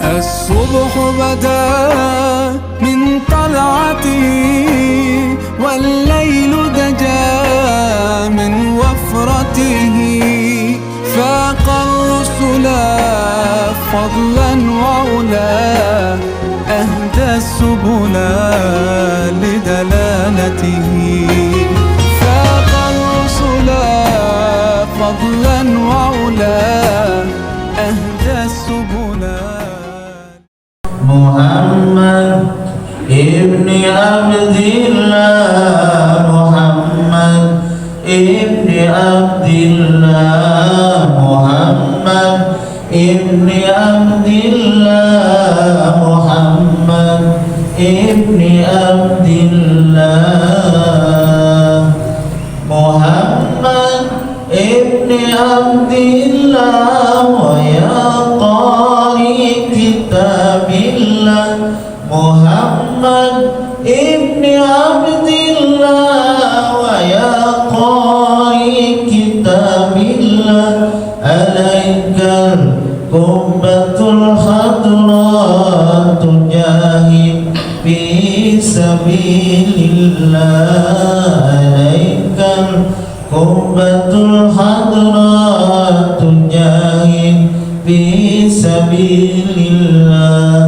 الصبح بدا من طلعته والليل دجا من وفرته فاق الرسل فضلا وعلا أهدى السبل لدلالته فاق الرسل فضلا وعلا أهدى السبل. محمد ابن عبد الله محمد ابن عبد الله محمد ابن عبد الله محمد ابن عبد الله محمد ابن عبد الله ويا قارئ كتاب الله محمد ابن عبد الله ويا قارئ كتاب الله عليك القبة الخضراء تجاهد في سبيل الله عليك القبة الخضراء تجاهد في سبيل الله.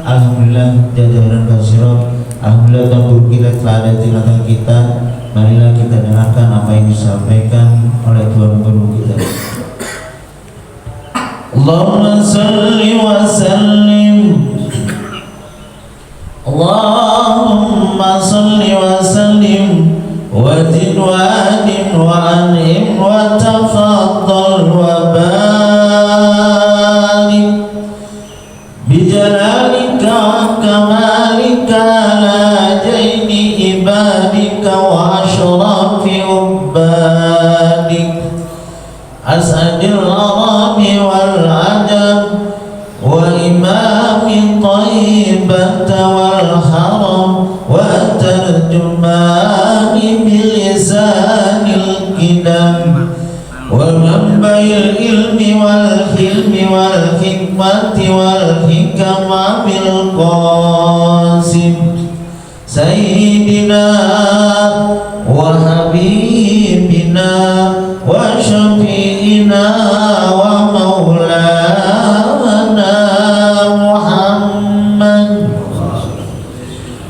Alhamdulillah jajaran kasirah. Alhamdulillah tambur kita telah ada tindakan kita. Marilah kita dengarkan apa yang disampaikan oleh Tuhan Guru kita. Allahumma salli wa sallim. Allahumma salli wa sallim wa zid wa adim wa an'im wa tafaddal wa barik bijalalika wa kamalika ala jaini ibadika wa ashrafi ubadik asadil arami wal ajam wa imami tayyibata wal haram wa tarjumani bilisanil qidam wa manba'il ilmi wal hilmi wal hikmati wal hikama bil qasim sayyidina wa habibina wa syafi'ina wa maulana Muhammad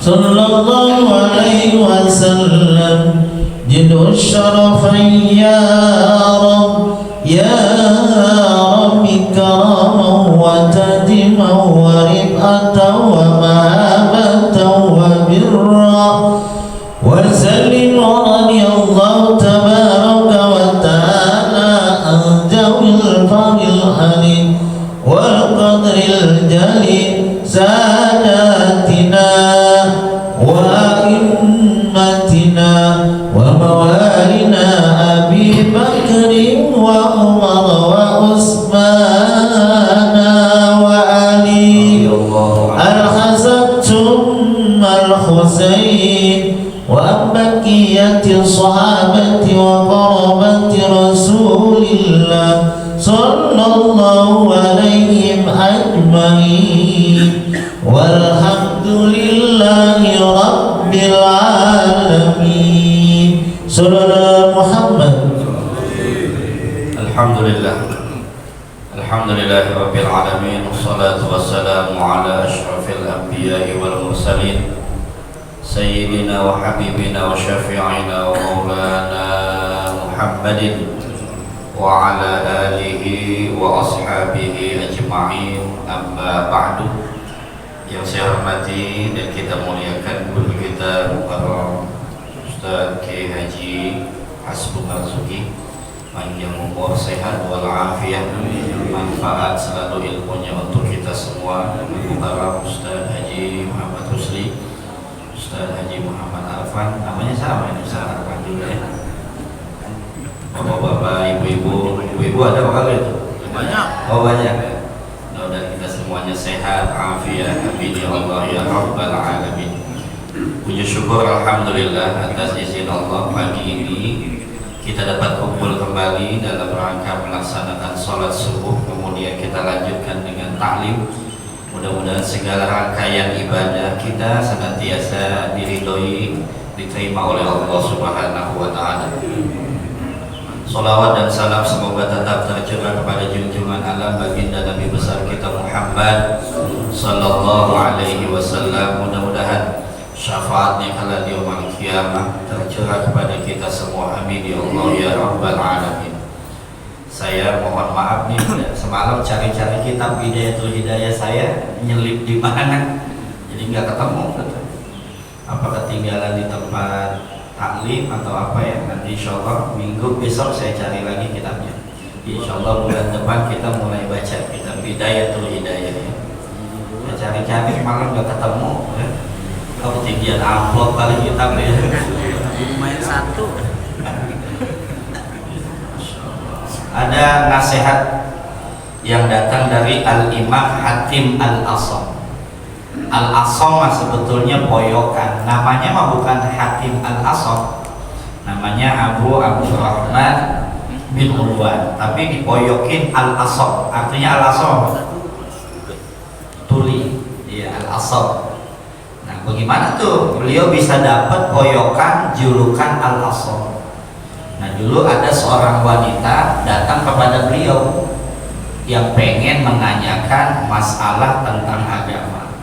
sallallahu alaihi wasallam jidul syarafain ya Rabb ya Rabbi karaman wa tadiman wa rib'atan wa mahabatan wa birra wa sallim wa radiyallahu tabaraka wa ta'ala an jawil fadil alim wal qadril jalil sadatina wa immatina wa mawalina Abi Bakri wa Umar wa Utsmana wa Ali al-Hasan thumma al-Husain wa baqiyati sahabati wa qarabati Rasulillah sallallahu alaihim ajma'in walhamdulillahi rabbil alamin. Saudara Muhammad. Alhamdulillah. Alhamdulillahi rabbil alamin. Wassalatu wassalamu ala asyrafil anbiya'i wal mursalin sayyidina wa habibina wa syafi'ina wa maulana Muhammadin wa ala alihi wa ashabihi ajma'in. Amma ba'du. Yang saya hormati dan kita muliakan guru kita Bapak Ustaz Kiai Haji Hasbul Marzuki, panjang umur, sehat walafiat, manfaat selalu ilmunya untuk kita semua. Bapak Ustaz Haji Muhammad Rusli, Ustaz Haji Muhammad Arfan, namanya sama ini, Ustaz Arfan juga ya. Bapak-bapak, ibu-ibu ada apa kali itu? Banyak. Oh banyak ya. Dan kita semuanya sehat, afiat, amin ya Allah ya Rabbal alamin. Puji syukur alhamdulillah atas izin Allah pagi ini kita dapat kumpul kembali dalam rangka melaksanakan sholat subuh, kemudian kita lanjutkan dengan taklim Mudah-mudahan segala rangkaian ibadah kita senantiasa diridhoi, diterima oleh Allah Subhanahu wa taala. Salawat dan salam semoga tetap tercurah kepada junjungan alam baginda Nabi besar kita Muhammad sallallahu alaihi wasallam. Mudah-mudahan syafaatnya kala di yaumul qiyamah tercurah kepada kita semua. Amin ya Allah ya rabbal alamin. Saya mohon maaf nih, semalam cari-cari kitab Hidayatul Hidayah saya nyelip di mana, jadi nggak ketemu. Apa ketinggalan di tempat taklim atau apa ya? Nanti insya Allah minggu besok saya cari lagi kitabnya. Insya Allah bulan depan kita mulai baca kitab Hidayatul Hidayah ya. Saya cari-cari malam nggak ketemu ya. Kalau ketinggian amplop kali kitab ya. Lumayan satu. Ada nasihat yang datang dari Al-Imam Hatim Al-Asam. Al-Asam sebetulnya poyokan, namanya mah bukan Hatim Al-Asam, namanya Abu Abdurrahman bin Ulwan, tapi dipoyokin Al-Asam. Artinya Al-Asam tuli, ya Al-Asam. Nah bagaimana tuh beliau bisa dapat poyokan julukan Al-Asam? Nah dulu ada seorang wanita datang kepada beliau yang pengen menanyakan masalah tentang agama.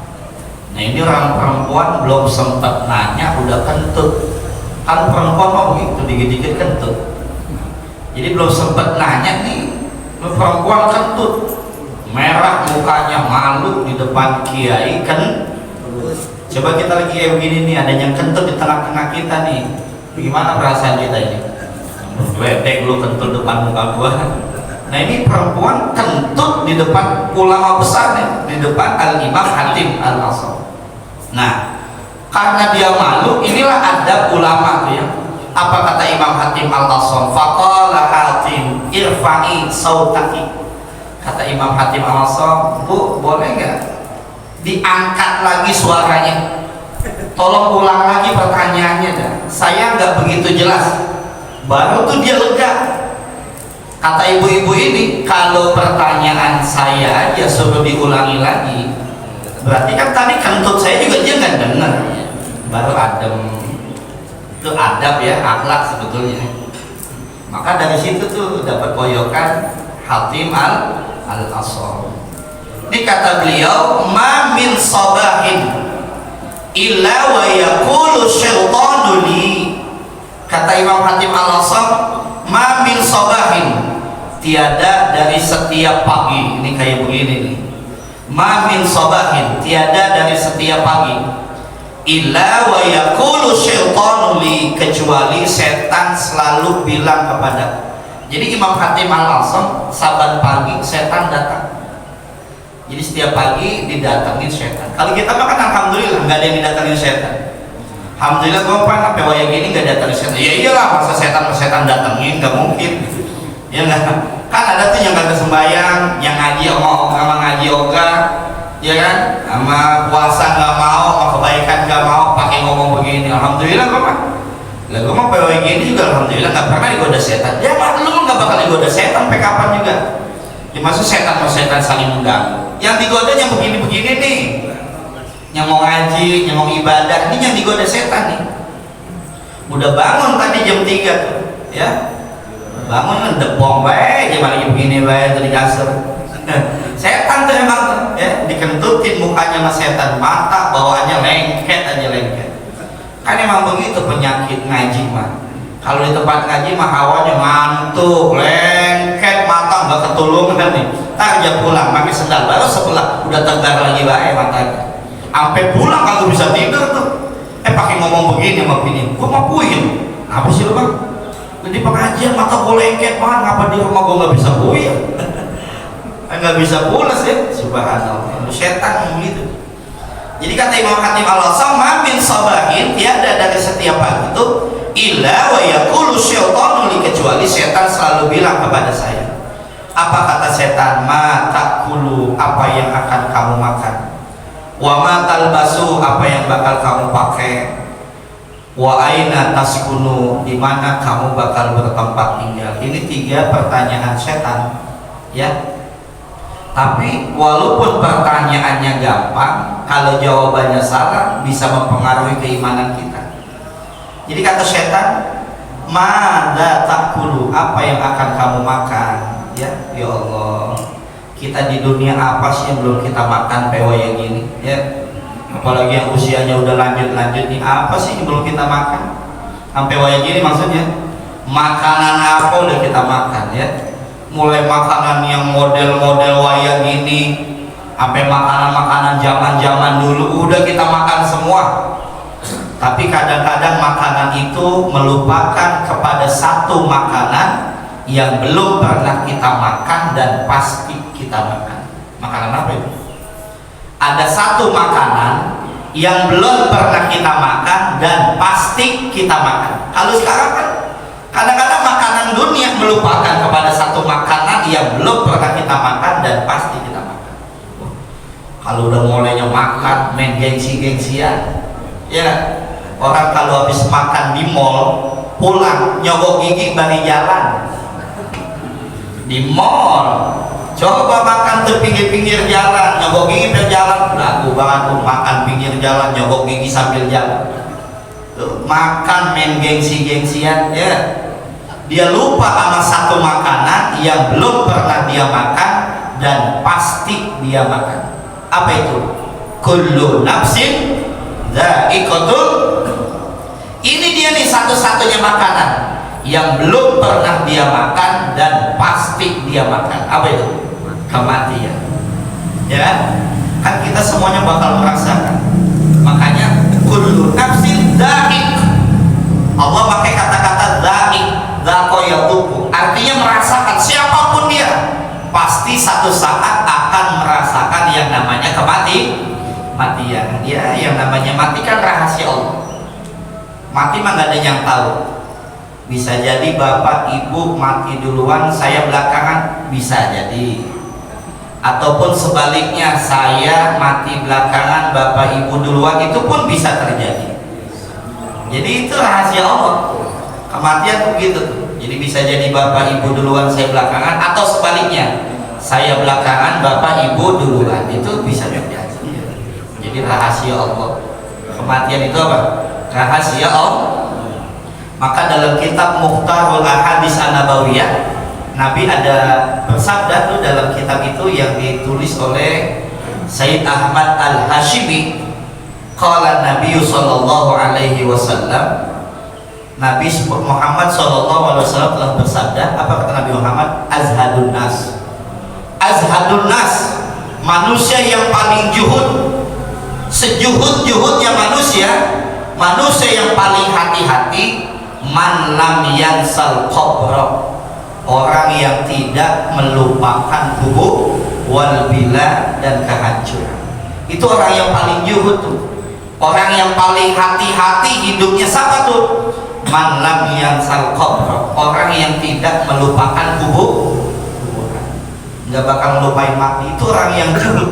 Nah ini orang perempuan belum sempat nanya udah kentut. Kan perempuan mau begitu, dikit-dikit kentut. Jadi belum sempat nanya nih, perempuan kentut, merah mukanya, malu di depan kiai kan. Coba kita lagi kayak begini nih, ada yang kentut di tengah-tengah kita nih, bagaimana perasaan kita ini? Wedek lu kentut depan muka gua. Nah ini perempuan kentut di depan ulama besar nih, di depan Al-Imam Hatim Al-Asam. Nah karena dia malu, inilah adab ulama tuh ya. Apa kata Imam Hatim Al-Asam? Faqala Hatim irfa'i sautaki. Kata Imam Hatim Al-Asam, Bu boleh nggak diangkat lagi suaranya? Tolong ulang lagi pertanyaannya dah. Saya nggak begitu jelas. Baru tuh dia lega. Kata ibu-ibu ini, kalau pertanyaan saya aja suruh diulangi lagi, berarti kan tadi kentut saya juga dia nggak dengar. Baru adem. Itu adab ya, akhlak sebetulnya. Maka dari situ tuh dapat poyokan Hatim Al-Asam. Ini kata beliau, ma min sabahin illa wa yaqulu syaitanu li. Kata Imam Hatim Al-Asam, ma min sabahin, tiada dari setiap pagi, ini kayak begini nih, ma min sabahin, tiada dari setiap pagi, illa wa yaqulu syaitanu li, kecuali setan selalu bilang kepada. Jadi Imam Hatim Al-Asam saban pagi setan datang. Jadi setiap pagi didatengin setan. Kalau kita makan alhamdulillah nggak ada yang didatengin setan. Alhamdulillah gue pernah sampai wayang gini nggak datangin setan. Ya iyalah, masa setan datengin, nggak mungkin. Ya nggak. Kan ada tuh yang kagak sembahyang, yang ngaji sama ngaji oga, ya kan, sama puasa nggak mau, sama kebaikan nggak mau, pakai ngomong begini. Alhamdulillah gue mah. Lah gue mah wayang gini juga alhamdulillah nggak pernah digoda setan. Ya mah lu nggak bakal digoda setan sampai kapan juga. Ya maksud setan sama setan saling mengganggu. Yang digoda yang begini-begini nih, yang mau ngaji, yang mau ibadah, ini yang digoda setan nih. Udah bangun tadi jam 3 tuh, ya. Bangun kan debong bae, jam lagi begini bae tadi kasur. Setan tuh emang tuh, ya, dikentutin mukanya sama setan, mata bawaannya lengket aja lengket. Kan emang begitu penyakit ngaji mah. Kalau di tempat ngaji mah hawanya ngantuk, lengket, mata nggak ketulungan nih. Ntar aja pulang, pakai sendal baru sebelah udah tegar lagi bae matanya. Sampai pulang kalau bisa tidur tuh, pakai ngomong begini sama bini, gua mau puyeng. Apa sih lu bang? Di pengajian mata gua lengket banget, ngapa di rumah gua nggak bisa puyeng? Nggak bisa pulas ya, subhanallah. Setan gitu. Jadi kata Imam Hatim Al-Asam, min sabahin, tiada dari setiap pagi itu illa wa yaqulu syaitanu li, kecuali setan selalu bilang kepada saya. Apa kata setan? Ma takulu, apa yang akan kamu makan? Wa ma talbasu, apa yang bakal kamu pakai? Wa aina taskunu, di mana kamu bakal bertempat tinggal? Ini 3 pertanyaan setan, ya. Tapi walaupun pertanyaannya gampang, kalau jawabannya salah bisa mempengaruhi keimanan kita. Jadi kata setan, "Mada takulu?" Apa yang akan kamu makan? Ya Allah, kita di dunia apa sih yang belum kita makan pewaya gini? Ya, apalagi yang usianya udah lanjut nih, apa sih yang belum kita makan? Sampai waya gini maksudnya, makanan apa udah kita makan ya? Mulai makanan yang model-model waya gini sampai makanan-makanan zaman-zaman dulu udah kita makan semua. Tapi kadang-kadang makanan itu melupakan kepada satu makanan yang belum pernah kita makan dan pasti kita makan. Makanan apa itu? Ada satu makanan yang belum pernah kita makan dan pasti kita makan. Kalau sekarang kan kadang-kadang makanan dunia melupakan kepada satu makanan yang belum pernah kita makan dan pasti kita makan. Kalau udah mulainya makan, main gengsi-gengsian, ya orang kalau habis makan di mall, pulang nyogok gigi bari jalan. Di mall, coba makan di pinggir-pinggir jalan, nyogok gigi pinggir jalan, lagu banget tuh makan pinggir jalan, nyogok gigi sambil jalan. Tuh, makan main gengsi-gengsian, ya. Dia lupa sama satu makanan yang belum pernah dia makan dan pasti dia makan. Apa itu? Kullu nafsin dha'iqatul. Ini dia nih satu-satunya makanan yang belum pernah dia makan dan pasti dia makan. Apa itu? Kematian. Ya, kan kita semuanya bakal merasakan. Makanya kullu nafsin dha'iq. Allah pakai kata-kata dha'iq, dhakoyatuku, artinya merasakan. Siapapun dia pasti satu saat akan merasakan yang namanya kematian. Ya, yang namanya mati kan rahasia Allah. Mati mah gak ada yang tahu. Bisa jadi bapak ibu mati duluan, saya belakangan, bisa jadi. Ataupun sebaliknya, saya mati belakangan, bapak ibu duluan, itu pun bisa terjadi. Jadi itu rahasia Allah. Kematian begitu tuh. Jadi bisa jadi bapak ibu duluan, saya belakangan, atau sebaliknya, saya belakangan, bapak ibu duluan. Itu bisa terjadi. Jadi rahasia Allah. Kematian itu apa? Rahasia Allah. Maka dalam kitab Mukhtarul Ahadits An-Nabawiyah, Nabi ada bersabda tuh dalam kitab itu yang ditulis oleh Sayyid Ahmad Al-Hashimi. Qala Nabi sallallahu alaihi wasallam, Nabi Muhammad sallallahu alaihi wasallam telah bersabda. Apa kata Nabi Muhammad? Azhadun nas. Azhadun nas, manusia yang paling juhud. Sejuhud-juhudnya manusia yang paling hati-hati, man lam yansal qabra, orang yang tidak melupakan kubur, wal bila, dan kehancuran. Itu orang yang paling juhud tuh. Orang yang paling hati-hati hidupnya siapa tuh? Man lam yansal qabra, orang yang tidak melupakan kuburan, nggak bakal melupain mati. Itu orang yang juhud,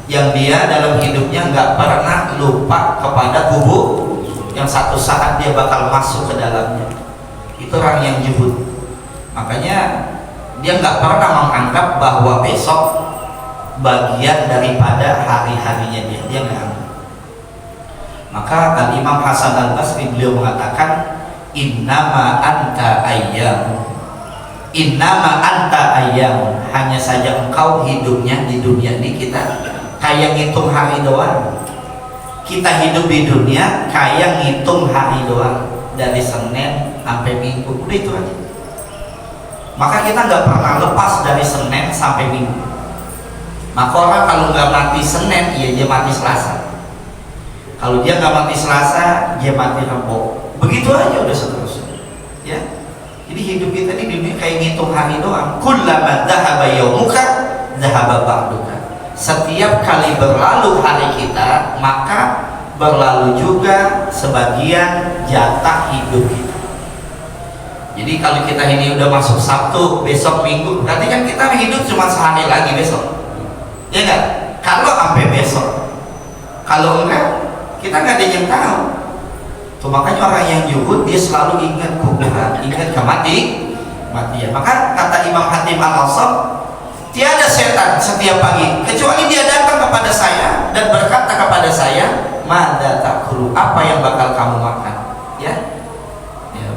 yang dia dalam hidupnya nggak pernah lupa kepada kubur, yang satu saat dia bakal masuk ke dalamnya. Itu orang yang juhud. Makanya dia nggak pernah menganggap bahwa besok bagian daripada hari-harinya dia nggak anggap. Maka Al-Imam Hasan Al-Basri beliau mengatakan, innama anta ayyam, innama anta ayyam, hanya saja engkau hidupnya di dunia ini kita kayak ngitung hari doang. Kita hidup di dunia kayak ngitung hari doang, dari Senin sampai Minggu, udah itu aja. Maka kita nggak pernah lepas dari Senin sampai Minggu. Maka orang kalau nggak mati Senin, ya dia mati Selasa. Kalau dia nggak mati Selasa, dia mati Rabu. Begitu aja udah seterusnya. Ya, jadi hidup kita ini di dunia kayak ngitung hari doang. Kullama dzahaba yaumuka dzahaba ba'duka. Setiap kali berlalu hari kita, maka berlalu juga sebagian jatah hidup kita. Jadi kalau kita ini udah masuk Sabtu, besok Minggu, berarti kan kita hidup cuma sehari lagi besok, ya enggak? Kalau sampai besok, kalau enggak, kita nggak ada yang tahu. Tuh, makanya orang yang juhud dia selalu ingat kuburan, ingat kematian. Maka kata Imam Hatim Al-Asam, Tiada setan setiap pagi kecuali dia datang kepada saya dan berkata kepada saya, "Madza ta'kulu?" Apa yang bakal kamu makan? Ya.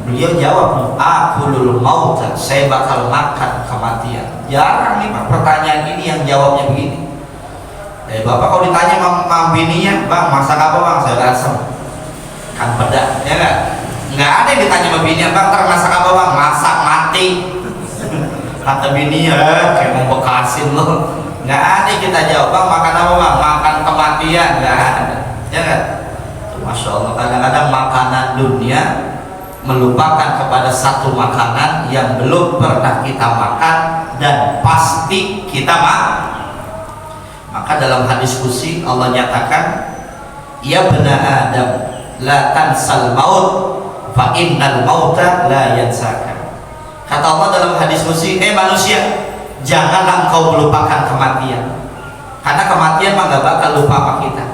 Beliau jawab, "Akulul mauta." Saya bakal makan kematian. Jarang nih Pak pertanyaan ini yang jawabnya begini. Bapak kalau ditanya sama bininya, "Bang, masak apa Bang?" Saya asam. Kan pedas, ya enggak? Enggak ada yang ditanya sama bininya, "Bang, ntar masak apa Bang?" "Masak mati." Kata bininya, kayak mau bekasin lo. Nggak ada yang kita jawab, "Bang, makan apa Bang?" "Makan kematian." Nggak ada, ya nggak? Masya Allah, kadang-kadang makanan dunia melupakan kepada satu makanan yang belum pernah kita makan dan pasti kita makan. Maka dalam hadis qudsi Allah nyatakan, "Ya bani Adam, la tansal maut, fa innal mauta la yansaka." Kata Allah dalam hadis qudsi, manusia, janganlah engkau melupakan kematian, karena kematian mah gak bakal lupa sama kita.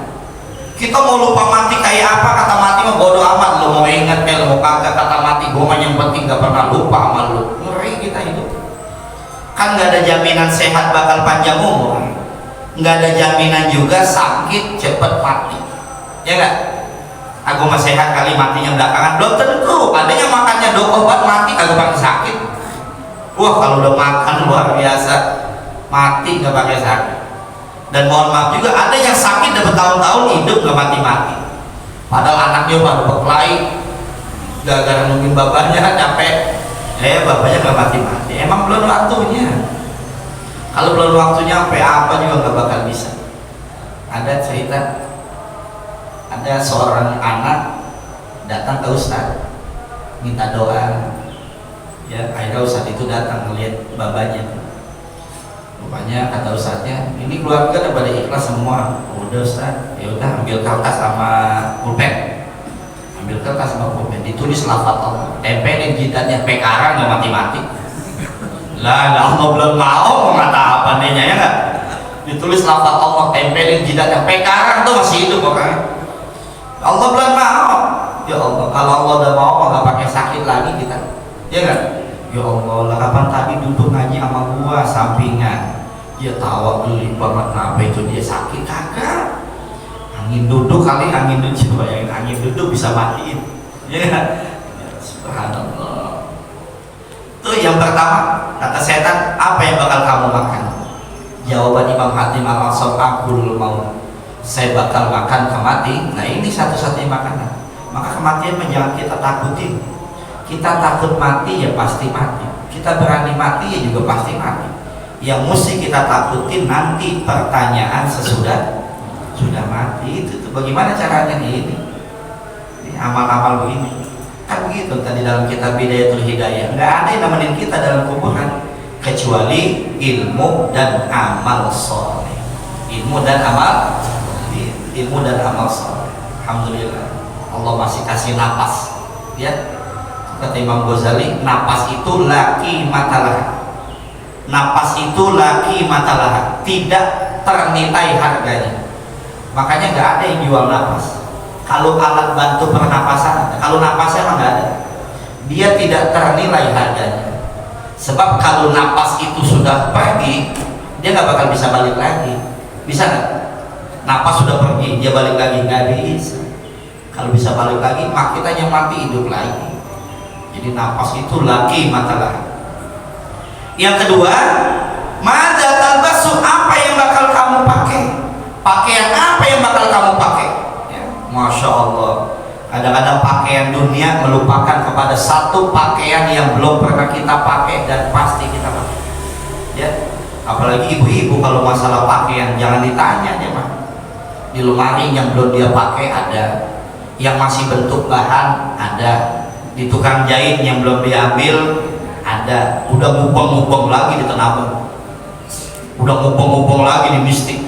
Kita mau lupa mati kayak apa? Kata mati mah bodo amat, lo mau ingat kayak lo mau kagak. Kata mati, gue mah yang penting gak pernah lupa sama lo. Ngeri kita hidup. Kan gak ada jaminan sehat bakal panjang umur, gak ada jaminan juga sakit cepet mati, ya gak? Aku mah sehat kali matinya belakangan, belum tentu. Ada yang makannya dok obat mati kagak pakai sakit. Wah, kalau udah makan luar biasa, mati gak pakai sakit. Dan mohon maaf juga ada yang sakit udah bertahun-tahun hidup gak mati-mati. Padahal anaknya pada berkelahi gara-gara nungguin bapaknya capek. Bapaknya gak mati-mati. Emang belum waktunya. Kalau belum waktunya sampai apa juga gak bakal bisa. Ada cerita, ada seorang anak datang ke Ustadz minta doa. Ya, akhirnya Ustadz itu datang melihat babanya. Rupanya kata Ustadznya, "Ini keluarga udah pada ikhlas semua." "Udah Ustadz." "Ya udah, ambil kertas sama pulpen." Ambil kertas sama pulpen, ditulis lafaz Allah, tempelin jidatnya, pekaran gak mati-mati. Lah Allah belum mau kata apa nih ya enggak? Ditulis lafaz Allah, tempelin jidatnya, pekaran tuh masih hidup pokoknya. Allah belum mau. Ya Allah, kalau Allah udah mau nggak pakai sakit lagi kita, ya nggak? Ya Allah, lah kapan tadi duduk ngaji sama gua sampingan, ya tawa geli banget, kenapa itu dia sakit? Kagak, angin duduk kali, angin duduk, coba yang angin duduk bisa matiin, ya nggak? Ya, subhanallah. Tuh yang pertama, kata setan, apa yang bakal kamu makan? Jawaban Imam Hatim al-Asam, "Akul maut." Saya bakal makan kematian. Nah ini satu-satunya makanan. Maka kematian jangan kita takutin. Kita takut mati ya pasti mati. Kita berani mati ya juga pasti mati. Yang mesti kita takutin nanti pertanyaan sesudah sudah mati itu. Bagaimana caranya ini amal-amal begini? Kan begitu tadi dalam kitab Bidayatul Hidayah. Nggak ada yang nemenin kita dalam kuburan kecuali ilmu dan amal soleh. Ilmu dan amal soleh. Alhamdulillah Allah masih kasih napas, ya. Kata Imam Ghazali, napas itu laki matalah. Napas itu laki matalah, tidak ternilai harganya. Makanya nggak ada yang jual napas. Kalau alat bantu pernapasan, kalau napasnya mah nggak ada. Dia tidak ternilai harganya. Sebab kalau napas itu sudah pergi, dia nggak bakal bisa balik lagi. Bisa nggak? Napas sudah pergi, dia balik lagi nggak bisa. Kalau bisa balik lagi, mak kita yang mati hidup lagi. Jadi napas itu lagi matalah. Yang kedua, madza talbasu, apa yang bakal kamu pakai? Pakaian apa yang bakal kamu pakai? Ya, Masya Allah. Kadang-kadang pakaian dunia melupakan kepada satu pakaian yang belum pernah kita pakai dan pasti kita pakai. Ya, apalagi ibu-ibu kalau masalah pakaian jangan ditanya ya Pak. Di lemari yang belum dia pakai ada, yang masih bentuk bahan ada, di tukang jahit yang belum diambil ada, udah ngubeng-ngubeng lagi di Tenabang, udah ngubeng-ngubeng lagi di Mistik,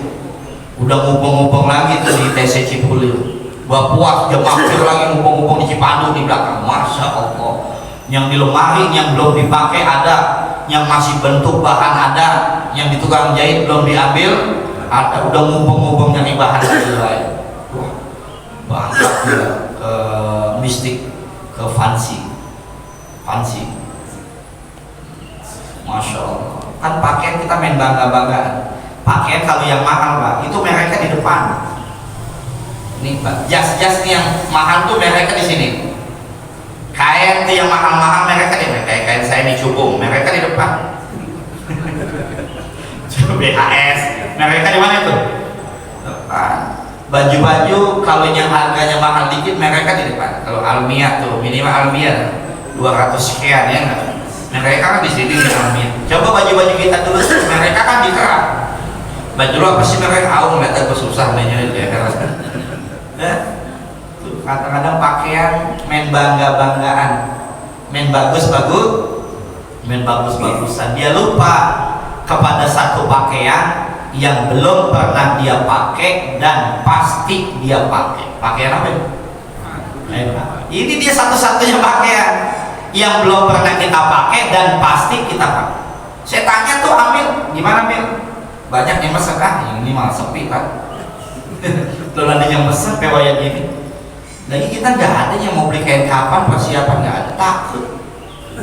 udah ngubeng-ngubeng lagi tuh di TC Cipulil, Bapuas Jemaah lagi ngubeng-ngubeng di Cipandu di belakang. Masya Allah, yang di lemari yang belum dipakai ada, yang masih bentuk bahan ada, yang di tukang jahit belum diambil ada, udah ngubeng-ngubeng nyari bahan lain. Wah, bangga ya ke Mistik, ke Fancy, Masya Allah. Kan pakaian kita main bangga-banggaan. Pakaian kalau yang mahal Pak, itu mereka di depan. Nih Pak, jas-jas nih yang mahal tuh mereka di sini. Kain tuh yang mahal-mahal mereka di depan. Kain saya di Cubung, mereka di depan. BHS, mereka di mana itu? Depan. Baju-baju kalau yang harganya mahal dikit mereka di depan. Kalau Almia tuh minimal Almia 200 sekian ya nggak? Mereka kan di sini di Almia. Coba baju-baju kita dulu, mereka kan di kerap. Baju lu apa sih mereka? Ngeliat aku susah nanya itu ya. Kadang-kadang pakaian main bangga-banggaan, main bagus-bagusan. Dia lupa kepada satu pakaian yang belum pernah dia pakai dan pasti dia pakai. Pakaian apa itu? Ini dia satu-satunya pakaian yang belum pernah kita pakai dan pasti kita pakai. Saya tanya tuh Amil, gimana Amil? Banyak yang mesen, ini malah sepi Pak. Belum ada yang mesen kayak gini. Lagi kita nggak ada yang mau beli kain kapan, persiapan nggak ada, takut.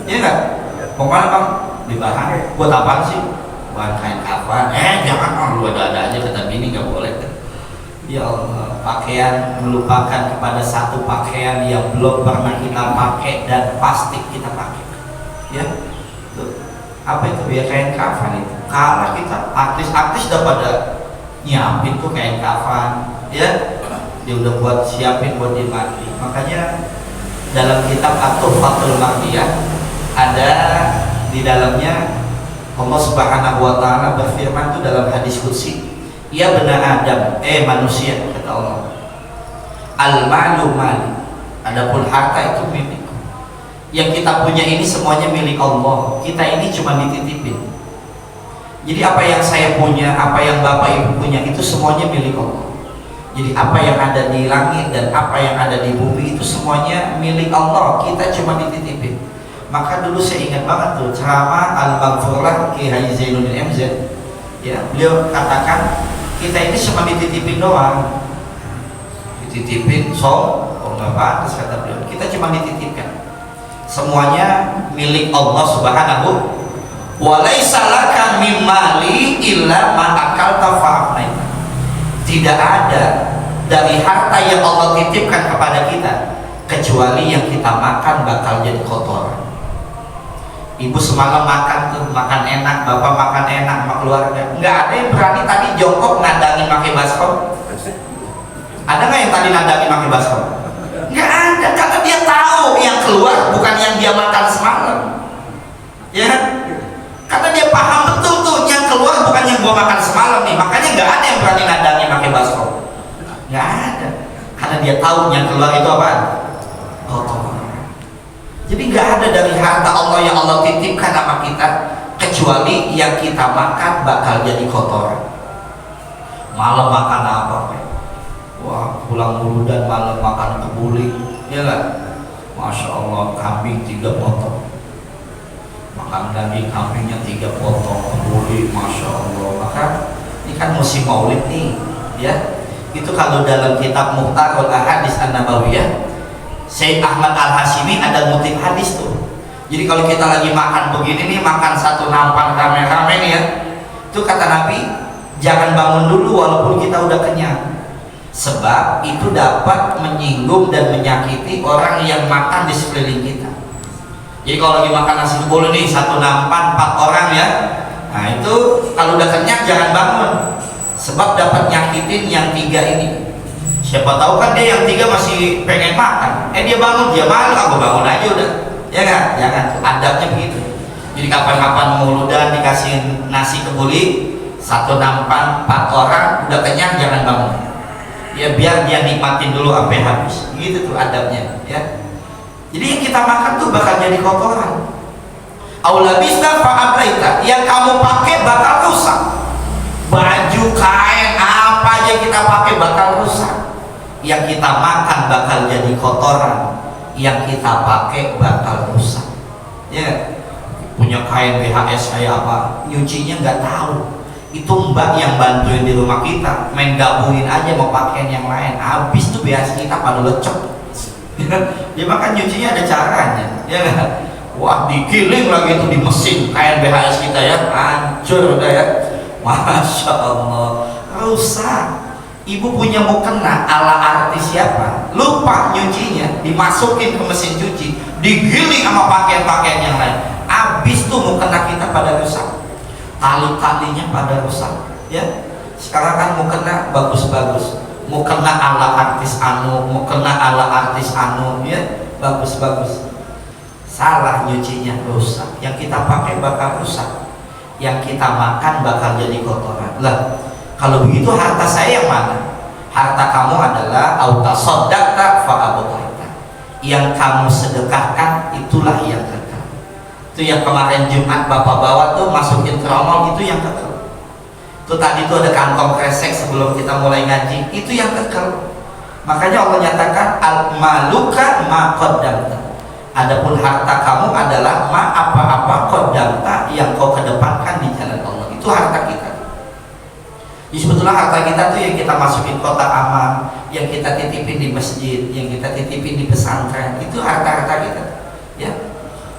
Iya nggak? Pokoknya Bang di bahan, buat apaan sih? Bahan kain kapan? Jangan lu ada aja kata bini nggak boleh. Ya Allah, pakaian melupakan kepada satu pakaian yang belum pernah kita pakai dan pasti kita pakai. Ya, tuh. Apa itu ya kain kafan itu? Kalah kita, artis-artis udah pada nyiapin tuh kain kafan, ya. Dia udah buat siapin buat dimati. Makanya dalam kitab At-Tuhfatul Mardiyah ada di dalamnya Allah Subhanahu wa taala berfirman tuh dalam hadis qudsi, "Ya bani Adam, manusia," kata Allah, "al-malu mali." Adapun harta itu milikku. Yang kita punya ini semuanya milik Allah. Kita ini cuma dititipin. Jadi apa yang saya punya, apa yang Bapak Ibu punya itu semuanya milik Allah. Jadi apa yang ada di langit dan apa yang ada di bumi itu semuanya milik Allah. Kita cuma dititipin. Maka dulu saya ingat banget tuh ceramah Al-Maghfurlah Ki Haji Zainuddin MZ. Ya, beliau katakan kita ini cuma dititipin doang. Dititipin, nggak pantas kata beliau. Kita cuma dititipkan. Semuanya milik Allah Subhanahu wa laisa laka mim mali illa ma akalta fa'afnaita. Tidak ada dari harta yang Allah titipkan kepada kita kecuali yang kita makan bakal jadi kotoran. Ibu semalam makan tuh, makan enak, bapak makan enak sama keluarga. Nggak ada yang berani tadi jongkok nadangin pakai baskom. Ada nggak yang tadi nadangin pakai baskom? Nggak ada, karena dia tahu yang keluar bukan yang dia makan semalam. Ya, karena dia paham betul tuh yang keluar bukan yang gua makan semalam nih. Makanya nggak ada yang berani nadangin pakai baskom. Nggak ada, karena dia tahu yang keluar itu apa? Kotor. Jadi nggak ada dari harta Allah yang Allah titipkan sama kita kecuali yang kita makan bakal jadi kotoran. Malam makan apa? Wah, pulang mulu dan malam makan kebuli, ya nggak? Masya Allah, kambing 3 potong. Makan daging kambingnya 3 potong, kebuli, Masya Allah. Maka ini kan musim maulid nih, ya. Itu kalau dalam kitab Muhtarul Ahadits An-Nabawiyah, Syekh Ahmad Al-Hashimi ada ngutip hadis tuh. Jadi kalau kita lagi makan begini nih, makan satu nampan rame-rame nih ya, itu kata Nabi, jangan bangun dulu walaupun kita udah kenyang. Sebab itu dapat menyinggung dan menyakiti orang yang makan di sekeliling kita. Jadi kalau lagi makan nasi kebuli nih, satu nampan 4 orang ya, nah itu kalau udah kenyang jangan bangun. Sebab dapat nyakitin yang 3 ini. Siapa tahu kan dia yang 3 masih pengen makan, dia bangun, dia malu, aku bangun aja udah, ya kan? Jangan, adabnya begitu. Jadi kapan-kapan muludan dikasih nasi kebuli, satu nampan 4 orang, udah kenyang jangan bangun. Ya biar dia nikmatin dulu sampai habis, gitu tuh adabnya, ya. Jadi yang kita makan tuh bakal jadi kotoran. Aulabista fa'ablaita, yang kamu pakai bakal rusak. Baju, kain, apa aja kita pakai bakal rusak. Yang kita makan bakal jadi kotoran, yang kita pakai bakal rusak. Ya, punya kain BHS kayak apa, nyucinya nggak tahu. Itu mbak yang bantuin di rumah kita, main gabungin aja mau pakaian yang lain, habis tuh BHS kita pada lecek. Dia makan nyucinya ada caranya, ya kan? Wah, digiling lagi itu di mesin kain BHS kita ya, hancur udah ya. Masya Allah, rusak. Ibu punya mukena ala artis siapa? Lupa nyucinya, dimasukin ke mesin cuci, digiling sama pakaian-pakaian yang lain. Habis tuh mukena kita pada rusak, tali-talinya pada rusak. Ya, sekarang kan mukena bagus-bagus, mukena ala artis anu, mukena ala artis anu, ya bagus-bagus. Salah nyucinya, rusak. Yang kita pakai bakal rusak, yang kita makan bakal jadi kotoran. Lah, kalau begitu harta saya yang mana? Harta kamu adalah auta soddaqta fa abqaita. Yang kamu sedekahkan itulah yang kekal. Itu yang kemarin Jumat Bapak bawa tuh, masukin tromol, itu yang kekal. Itu tadi tuh ada kantong kresek sebelum kita mulai ngaji, itu yang kekal. Makanya Allah nyatakan al-maluka ma qaddamta. Adapun harta kamu adalah ma apa-apa qaddamta yang kau kedepankan di jalan Allah. Itu harta kita. Jadi sebetulnya harta kita tuh yang kita masukin kotak amal, yang kita titipin di masjid, yang kita titipin di pesantren, itu harta-harta kita. Ya,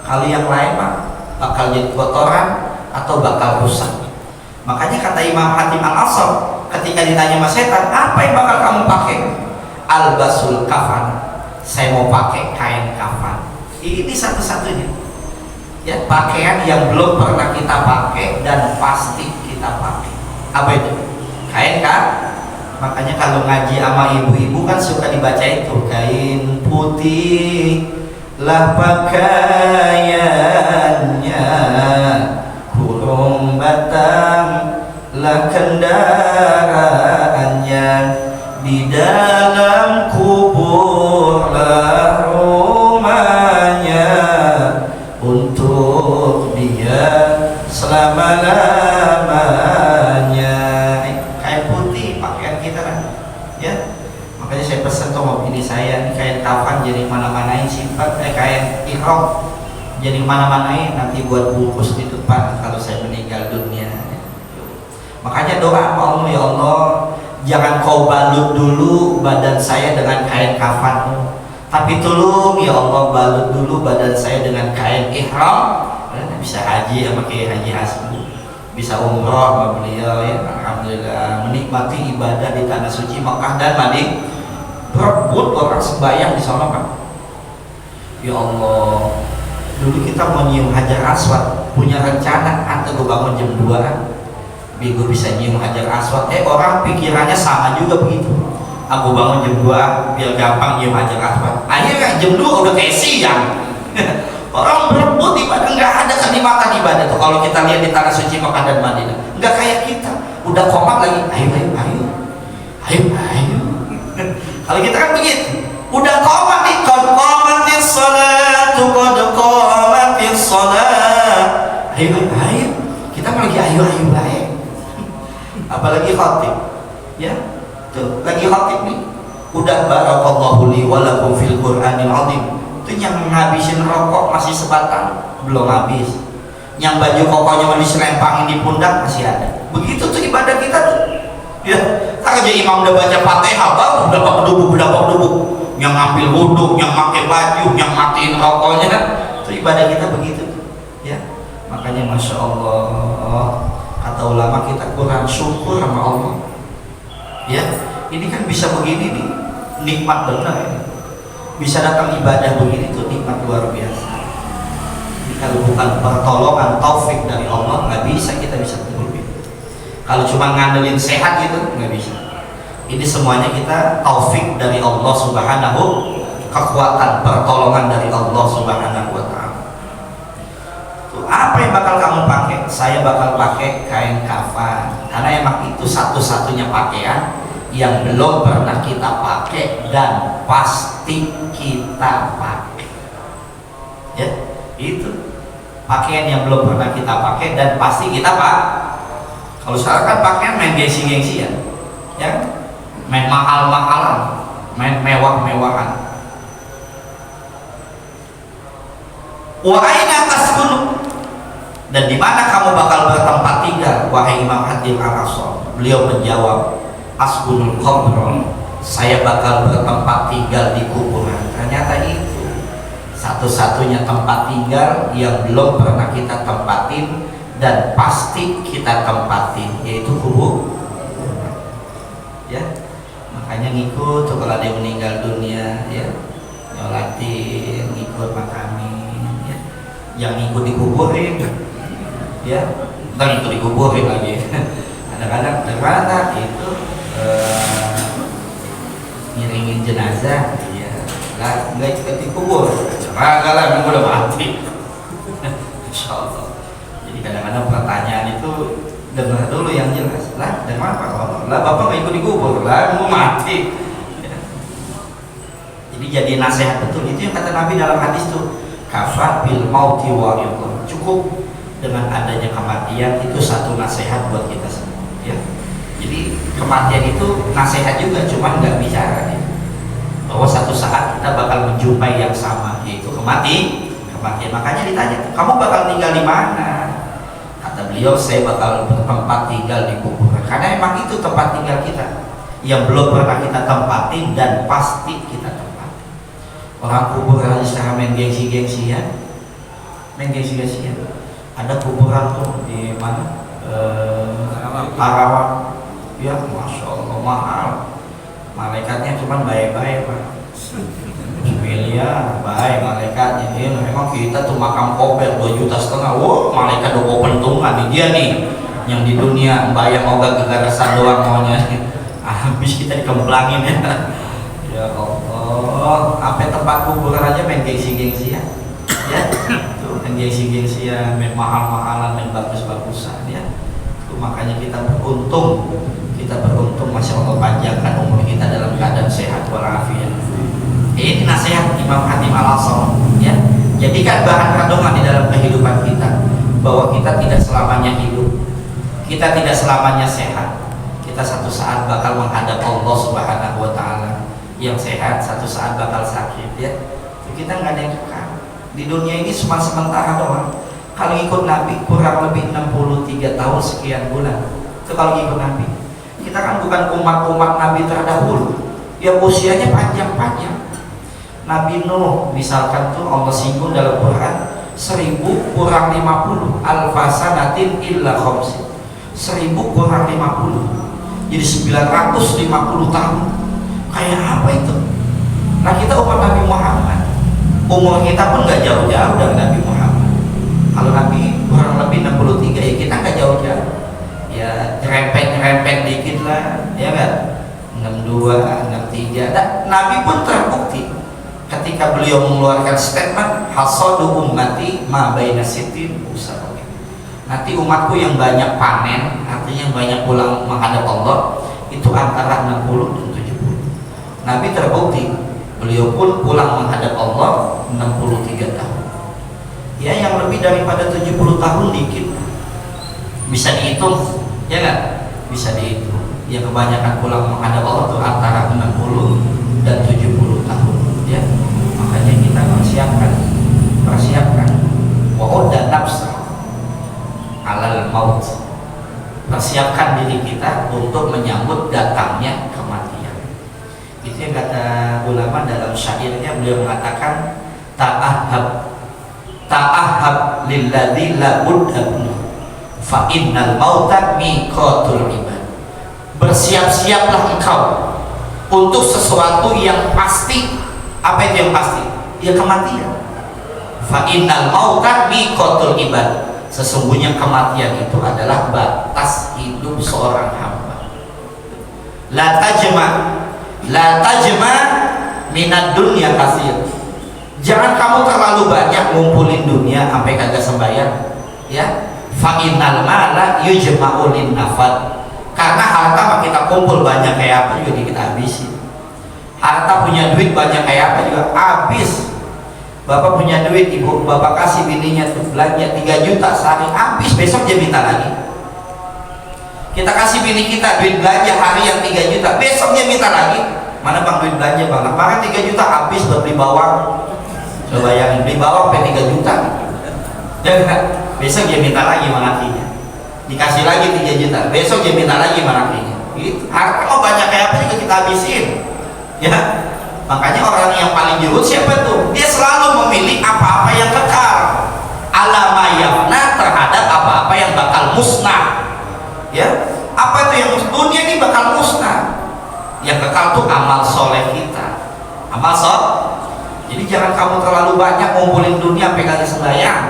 kalau yang lain mah bakal jadi kotoran atau bakal rusak. Makanya kata Imam Hatim Al-Asr ketika ditanya sama setan, apa yang bakal kamu pakai? Albasul kafan. Saya mau pakai kain kafan. Ini satu-satunya. Ya, pakaian yang belum pernah kita pakai dan pasti kita pakai. Apa itu? Kain kan? Makanya kalau ngaji sama ibu-ibu kan suka dibaca itu, kain putih lah pakaiannya, kurung batang lah kendaraannya, di dalam kubur lah rumahnya, untuk dia selama-lamanya. Makanya saya pesen tuh sama bini saya, ini kain kafan jadi mana-manain, simpan kain ihram jadi mana-manain, nanti buat bungkus di depan kalau saya meninggal dunia. Makanya doa sama Allah, ya Allah, jangan kau balut dulu badan saya dengan kain kafanmu, tapi tolong ya Allah balut dulu badan saya dengan kain ihram. Bisa haji sama Kiai Haji Hasbu, bisa umroh sama beliau ya. Alhamdulillah menikmati ibadah di tanah suci Mekah dan Madinah. Berebut orang sembahyang di sana kan. Ya Allah, dulu kita mau nyium Hajar Aswad, punya rencana atau gue bangun jam 2-an biar gue bisa nyium Hajar Aswad. Orang pikirannya sama juga begitu. Aku bangun jam 2 biar gampang nyium Hajar Aswad. Akhirnya jam 2 udah kayak siang. Orang berebut ibadah, nggak ada kenikmatan ibadah tuh. Kalau kita lihat di tanah suci Mekah dan Madinah, nggak kayak kita. Udah kompak lagi, ayo. Kalau kita kan begitu, udah qomat nih, qad qamatis sholatu, qad qamatis sholat. Ayo. Kita lagi ayo baik. Apalagi khatib. Ya. Tuh, lagi khatib nih. Udah barakallahu li wa lakum fil Qur'anil azim. Itu yang ngabisin rokok masih sebatang, belum habis. Yang baju kokonya masih selempangin di pundak masih ada. Begitu tuh ibadah kita tuh. Ya, tak aja imam udah baca Fatihah, baru berapa kedubuk, yang ngambil wudhu, yang pakai baju, yang matiin rokoknya kan. Itu ibadah kita begitu. Ya, makanya masya Allah, kata ulama kita kurang syukur sama Allah. Ya, ini kan bisa begini nih, nikmat benar. Ya. Bisa datang ibadah begini tuh nikmat luar biasa. Ini kalau bukan pertolongan taufik dari Allah, nggak bisa kita bisa kumpul. Kalau cuma ngandelin sehat gitu nggak bisa. Ini semuanya kita taufik dari Allah Subhanahu, kekuatan pertolongan dari Allah Subhanahu wa ta'ala. Apa yang bakal kamu pakai? Saya bakal pakai kain kafan, karena emang itu satu-satunya pakaian yang belum pernah kita pakai dan pasti kita pakai. Ya, itu pakaian yang belum pernah kita pakai dan pasti kita pakai. Kalau sekarang kan pakaian main gengsi-gengsian, ya, main mahal-mahalan, main mewah-mewahan. Wa aina taskunu, dan di mana kamu bakal bertempat tinggal, wahai Imam Hatim Al-Asr? Beliau menjawab, askunul qabr, saya bakal bertempat tinggal di kuburan. Ternyata itu satu-satunya tempat tinggal yang belum pernah kita tempatin dan pasti kita tempatin, yaitu kubur. Ya, makanya ngikut tuh kalau ada yang meninggal dunia, ya nyolatin, ngikut makamin, ya yang ngikut dikuburin, ya ntar ngikut dikuburin lagi. Kadang-kadang ternyata itu ngiringin jenazah, ya lah nggak ikut dikubur, agak lah memang udah mati. Insya Allah. Jadi kadang-kadang pertanyaan itu dengar dulu yang jelas lah, dan apa kalau lah bapak nggak ikut dikubur lah mau mati, ya. Jadi jadi nasihat betul itu yang kata Nabi dalam hadis tuh, kafa bil mauti wa'idhah, cukup dengan adanya kematian itu satu nasihat buat kita semua, ya. Jadi kematian itu nasihat juga, cuman nggak bicara, ya, bahwa satu saat kita bakal menjumpai yang sama, yaitu kematian. Makanya ditanya, kamu bakal tinggal di mana? Kata beliau, saya bakal bertempat tinggal di kuburan, karena emang itu tempat tinggal kita yang belum pernah kita tempatin dan pasti kita tempatin. Orang kuburan sekarang main gengsi-gengsian, ada kuburan tuh di mana? Karawang, ya masya Allah mahal, malaikatnya cuma baik-baik Pak, miliar baik malaikatnya. Ya, memang kita tuh makam kopel 2,5 juta, wow malaikat udah pentungan nih dia nih, yang di dunia bayang oga kegarasan doang maunya, habis kita dikemplangin ya. Ya Allah, apa tempat kuburan aja main gengsi-gengsian, ya tuh main gengsi-gengsian, main mahal-mahalan, main bagus-bagusan, ya. Tuh, makanya kita beruntung, masya Allah, panjangkan umur kita dalam keadaan sehat walafiat. Ini nasihat Imam Hatim Al-Asam, ya. Jadikan bahan renungan di dalam kehidupan kita, bahwa kita tidak selamanya hidup, kita tidak selamanya sehat. Kita satu saat bakal menghadap Allah Subhanahu wa Ta'ala. Yang sehat satu saat bakal sakit, ya. Kita nggak ada yang kekal di dunia ini, cuma sementara doang. Kalau ikut Nabi kurang lebih 63 tahun sekian bulan itu kalau ikut Nabi. Kita kan bukan umat-umat Nabi terdahulu yang usianya panjang-panjang. Nabi Nuh misalkan tuh Allah singgung dalam Quran, 1000 kurang 50 alfasanatin illa khamsin, 1000 kurang 50 jadi 950 tahun. Kayak apa itu? Nah kita umat Nabi Muhammad, umur kita pun gak jauh-jauh dari Nabi Muhammad. Kalau Nabi kurang lebih 63, ya kita gak jauh-jauh, ya rempet dikit lah, ya kan, 62, 63. Nah, Nabi pun terbukti ketika beliau mengeluarkan statement, hasadu ummati ma baina sitin usawin, nanti umatku yang banyak panen, artinya yang banyak pulang menghadap Allah, itu antara 60 dan 70. Nabi terbukti beliau pun pulang menghadap Allah 63 tahun. Ya, yang lebih daripada 70 tahun dikit, bisa dihitung, ya kan? Bisa dihitung. Ya, kebanyakan pulang menghadap Allah itu antara 60 dan 70 tahun, ya. Makanya kita persiapkan wa'udda nafsa alal maut, persiapkan diri kita untuk menyambut datangnya kematian. Itu yang kata ulama dalam syairnya, beliau mengatakan ta'ahhab lilladzi la budda fa innal mauta miqatul ibad. Bersiap-siaplah engkau untuk sesuatu yang pasti. Apa itu yang pasti? Ya kematian. Fa innal mauta miqatul ibad. Sesungguhnya kematian itu adalah batas hidup seorang hamba. La tajma minad dunya katsir. Jangan kamu terlalu banyak ngumpulin dunia sampai kagak sembahyang, ya. Fa innal mala yujma'u lin nafad. Karena harta mah kita kumpul banyak kayak apa juga kita habisin. Harta punya duit banyak kayak apa juga habis. Bapak punya duit, ibu bapak kasih bininya tuh belanja 3 juta sehari, habis, besok dia minta lagi. Kita kasih bini kita duit belanja hari yang 3 juta, besok dia minta lagi. Mana bang duit belanja bang? Kemarin 3 juta habis buat beli bawang. Coba bayangin, beli bawang sampai 3 juta. Dan besok dia minta lagi manakinya. Dikasih lagi 3 juta, besok dia minta lagi manakinya. Gitu. Harta mau banyak kayak apa juga kita habisin. Ya. Makanya orang yang paling zuhud siapa tuh? Dia selalu memilih apa-apa yang kekal, alama yafna, terhadap apa-apa yang bakal musnah. Ya, apa itu yang musnah? Dunia ini bakal musnah. Yang kekal tuh amal soleh kita, amal soleh. Jadi jangan kamu terlalu banyak ngumpulin dunia sampai kali sembahyang.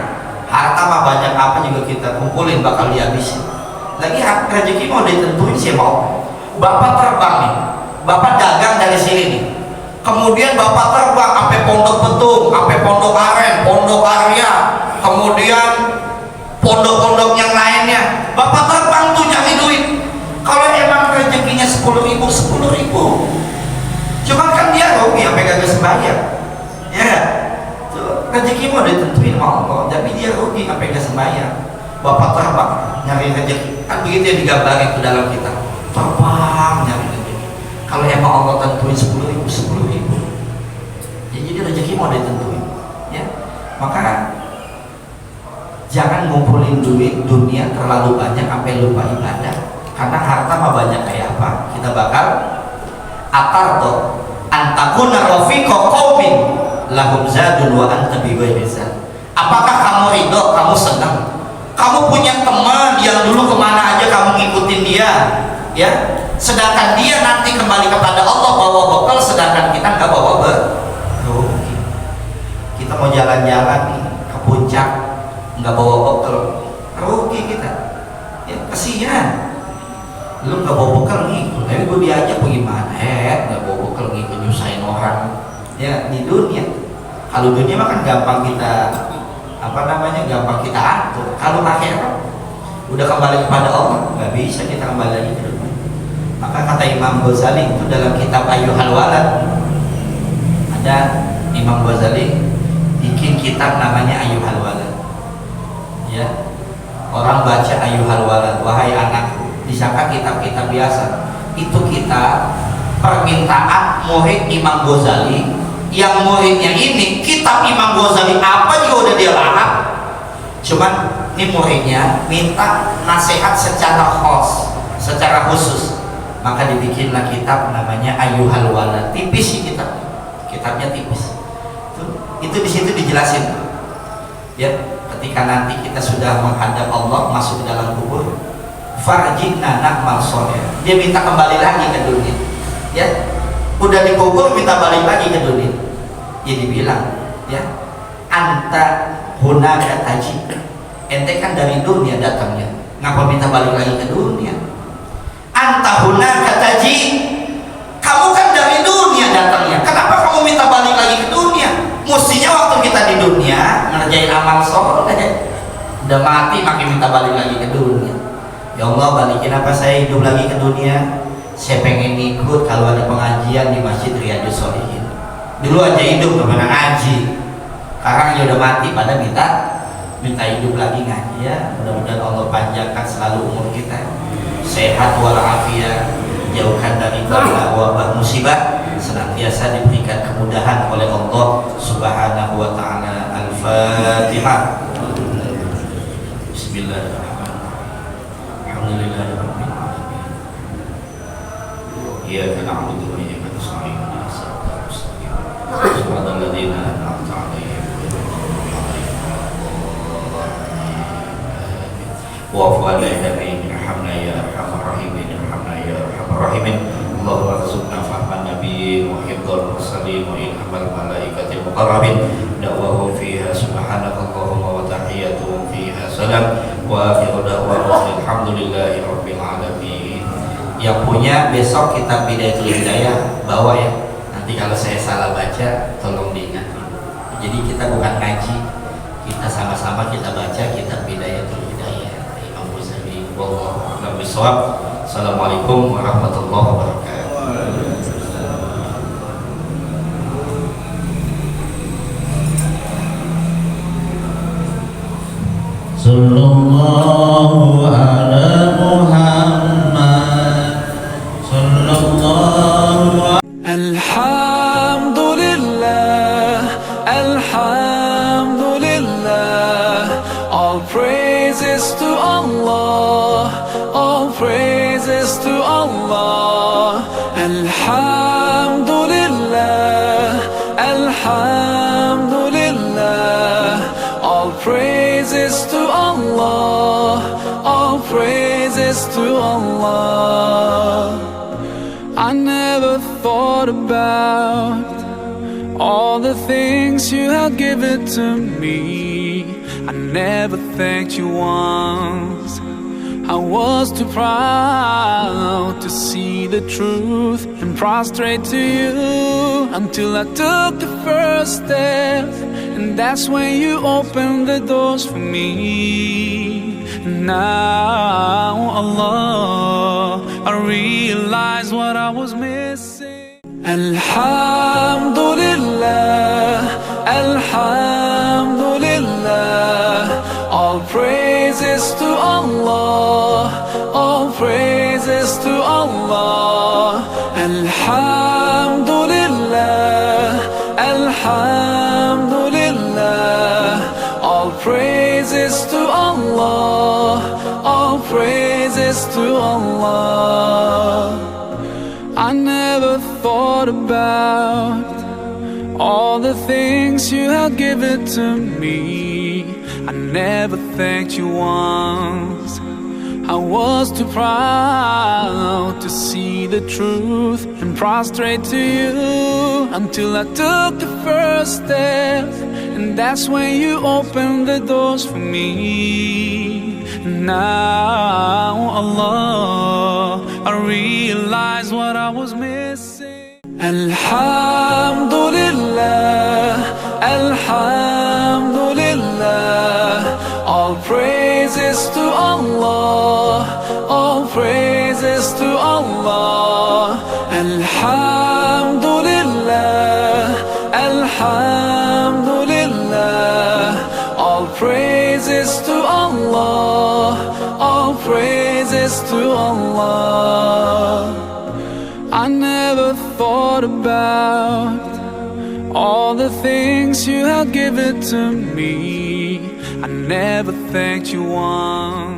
Harta mah banyak apa juga kita kumpulin bakal dihabisin. Lagi rezeki mau ditentuin sih mau. Bapak terbang nih, bapak dagang dari sini nih. Kemudian bapak terbang sampai Pondok Betung, sampai Pondok Aren, Pondok Arya, kemudian pondok-pondok yang lainnya. Bapak terbang tuh nyari duit. Kalau emang rezekinya 10.000, 10.000. Cuman kan dia rugi sampai kagak sembahyang. Ya, tuh rezeki mau ditentuin sama Allah, tapi dia rugi sampai gak sembahyang. Bapak terbang nyari rezeki, kan begitu yang digambarkan ke dalam kitab. Terbang nyari rezeki. Kalau emang Allah tentuin 10.000, 10.000. Ya, jadi rezeki mau ditentuin. Ya, maka jangan ngumpulin duit dunia terlalu banyak sampai lupa ibadah. Karena harta mah banyak kayak apa? Kita bakal atarto antakuna rafiqa qaumin lahum zadun wa anta bi ghairi zad. Apakah kamu ridho, kamu senang? Kamu punya teman yang dulu kemana aja kamu ngikutin dia, ya? Sedangkan dia nanti kembali kepada Allah bawa bekal, sedangkan kita nggak bawa bekal. Kita mau jalan-jalan nih ke puncak, nggak bawa bekal, rugi kita. Ya, kasihan. Lu nggak bawa bekal ngikut, tapi gue diajak bagaimana? Nggak bawa bekal ngikut, nyusahin orang. Ya, di dunia. Kalau dunia mah kan gampang kita gampang kita atur. Kalau akhirat udah kembali kepada Allah, nggak bisa kita kembali lagi ke dunia. Maka kata Imam Ghazali itu dalam kitab Ayyuhal Walad, ada Imam Ghazali bikin kitab namanya Ayyuhal Walad. Ya, orang baca Ayyuhal Walad, wahai anakku, disangka kitab-kitab biasa. Itu kitab permintaan murid Imam Ghazali, yang muridnya ini kitab Imam Ghazali apa juga udah dia lahap, cuman ini muridnya minta nasihat secara khusus, maka dibikinlah kitab namanya Ayyuhal Walad. Tipis sih kitabnya tipis. Itu di situ dijelasin, ya, ketika nanti kita sudah menghadap Allah, masuk ke dalam kubur, farjina na'mal sholeh, dia minta kembali lagi ke dunia, ya. Udah dikubur minta balik lagi ke dunia. Ya dibilang, ya, anta hunaka taji, ente kan dari dunia datangnya, ngapa minta balik lagi ke dunia? Anta hunaka taji, kamu kan dari dunia datangnya, kenapa kamu minta balik lagi ke dunia? Mestinya waktu kita di dunia ngerjain amal soleh, udah mati makin minta balik lagi ke dunia. Ya Allah, balikin apa saya hidup lagi ke dunia? Saya pengen ikut kalau ada pengajian di Masjid Riyadhus Shalihin. Dulu aja hidup gak pernah ngaji, sekarang ya udah mati pada minta hidup lagi ngaji. Ya, mudah-mudahan Allah panjangkan selalu umur kita, sehat walafiat, jauhkan dari bala wabah musibah, senantiasa diberikan kemudahan oleh Allah Subhanahu wa taala. Al-Fatihah. Bismillahirrahmanirrahim. Alhamdulillahirabbil alamin. Iyyaka na'budu wa iyyaka nasta'in. Shiratal ladzina an'amta 'alaihim wa'fu 'alaihim irhamna ya arhamar rahimin, irhamna ya arhamar rahimin. Allahumma rzuqna fahman nabiy wa hifdzal mursalin wa ilhamal malaikatil muqarrabin. Da'wahum fiha subhanakallahumma wa tahiyyatuhum fiha salam wa akhiru da'wahum alhamdulillahi rabbil alamin. Yang punya besok kitab Bidayatul Hidayah bawa ya. Nanti kalau saya salah baca tolong diingatkan. Jadi kita bukan ngaji, kita sama-sama kita baca kitab Bidayatul Hidayah Imam Ghazali. Wallahu a'lam bishawab. Assalamualaikum warahmatullahi wabarakatuh. Sallallahu ala Muhammad, sallallahu. Alhamdulillah, Alhamdulillah, all praises to Allah, all praises to Allah. Alhamdulillah. to Allah. I never thought about all the things you had given to me. I never thanked you once. I was too proud to see the truth and prostrate to you until I took the first step, and that's when you opened the doors for me. Now, Allah, I realize what I was missing. Alhamdulillah, Alhamdulillah. All praises to Allah, all praises to Allah. Alhamdulillah, Alhamdulillah. All praises to Allah, all praises to Allah. I never thought about all the things you had given to me. I never thanked you once. I was too proud to see the truth and prostrate to you until I took the first step, and that's when you opened the doors for me. Now, Allah, I realize what I was missing. Alhamdulillah, Alhamdulillah. All praises to Allah, all praises to Allah. Alhamdulillah, Alhamdulillah. All praises to Allah, all praises to Allah. I never thought about all the things you had given to me. I never thanked you once.